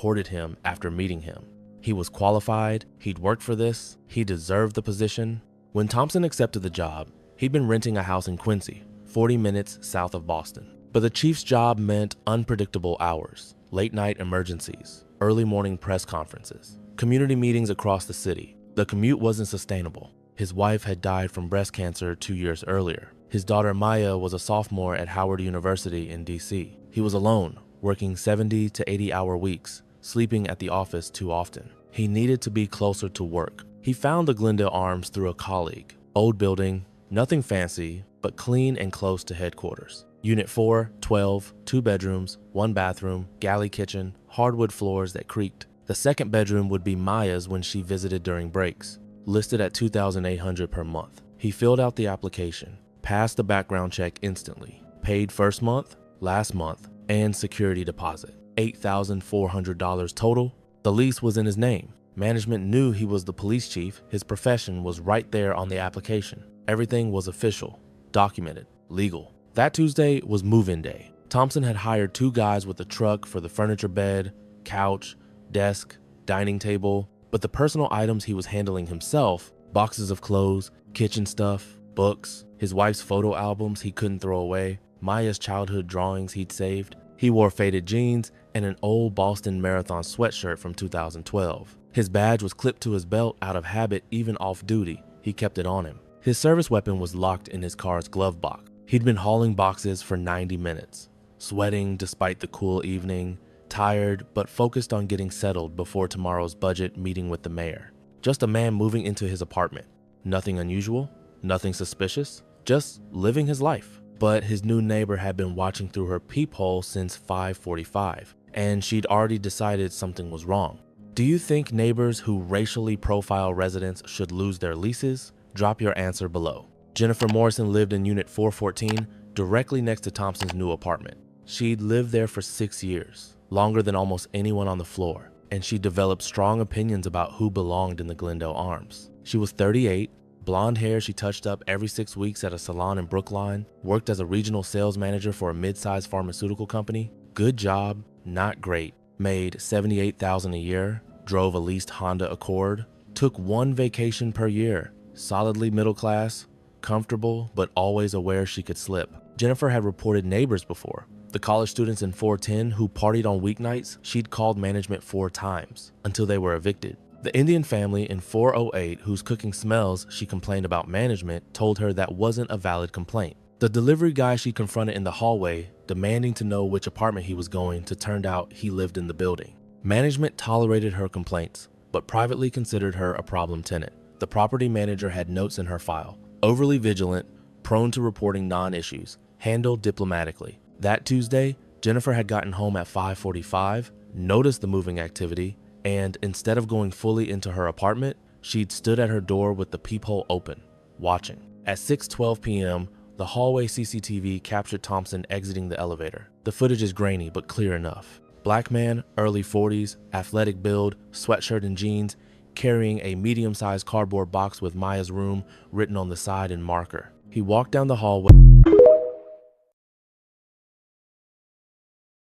supported him after meeting him. He was qualified, he'd worked for this, he deserved the position. When Thompson accepted the job, he'd been renting a house in Quincy, 40 minutes south of Boston. But the chief's job meant unpredictable hours, late-night emergencies, early morning press conferences, community meetings across the city. The commute wasn't sustainable. His wife had died from breast cancer 2 years earlier. His daughter Maya was a sophomore at Howard University in DC. He was alone, working 70 to 80-hour weeks, sleeping at the office too often. He needed to be closer to work. He found the Glendale Arms through a colleague. Old building, nothing fancy, but clean and close to headquarters. Unit 4, 12, 2 bedrooms, 1 bathroom, galley kitchen, hardwood floors that creaked. The second bedroom would be Maya's when she visited during breaks, listed at $2,800 per month. He filled out the application, passed the background check instantly, paid first month, last month, and security deposit. $8,400 total. The lease was in his name. Management knew he was the police chief. His profession was right there on the application. Everything was official, documented, legal. That Tuesday was move-in day. Thompson had hired 2 guys with a truck for the furniture bed, couch, desk, dining table, but the personal items he was handling himself, boxes of clothes, kitchen stuff, books, his wife's photo albums he couldn't throw away, Maya's childhood drawings he'd saved. He wore faded jeans and an old Boston Marathon sweatshirt from 2012. His badge was clipped to his belt out of habit. Even off duty, he kept it on him. His service weapon was locked in his car's glove box. He'd been hauling boxes for 90 minutes, sweating despite the cool evening, tired but focused on getting settled before tomorrow's budget meeting with the mayor. Just a man moving into his apartment. Nothing unusual, nothing suspicious, just living his life. But his new neighbor had been watching through her peephole since 5:45, and she'd already decided something was wrong. Do you think neighbors who racially profile residents should lose their leases? Drop your answer below. Jennifer Morrison lived in Unit 414, directly next to Thompson's new apartment. She'd lived there for 6 years, longer than almost anyone on the floor, and she developed strong opinions about who belonged in the Glendale Arms. She was 38, blonde hair she touched up every 6 weeks at a salon in Brookline, worked as a regional sales manager for a mid-sized pharmaceutical company. Good job, not great. Made $78,000 a year, drove a leased Honda Accord, took 1 vacation per year, solidly middle class, comfortable, but always aware she could slip. Jennifer had reported neighbors before. The college students in 410 who partied on weeknights, she'd called management 4 times until they were evicted. The Indian family in 408 whose cooking smells she complained about management told her that wasn't a valid complaint. The delivery guy she confronted in the hallway, demanding to know which apartment he was going to, turned out he lived in the building. Management tolerated her complaints, but privately considered her a problem tenant. The property manager had notes in her file: overly vigilant, prone to reporting non-issues, handled diplomatically. That Tuesday, Jennifer had gotten home at 5:45, noticed the moving activity, and instead of going fully into her apartment, she'd stood at her door with the peephole open, watching. At 6:12 p.m., the hallway CCTV captured Thompson exiting the elevator. The footage is grainy but clear enough. Black man, early 40s, athletic build, sweatshirt and jeans, carrying a medium-sized cardboard box with Maya's room written on the side in marker. He walked down the hallway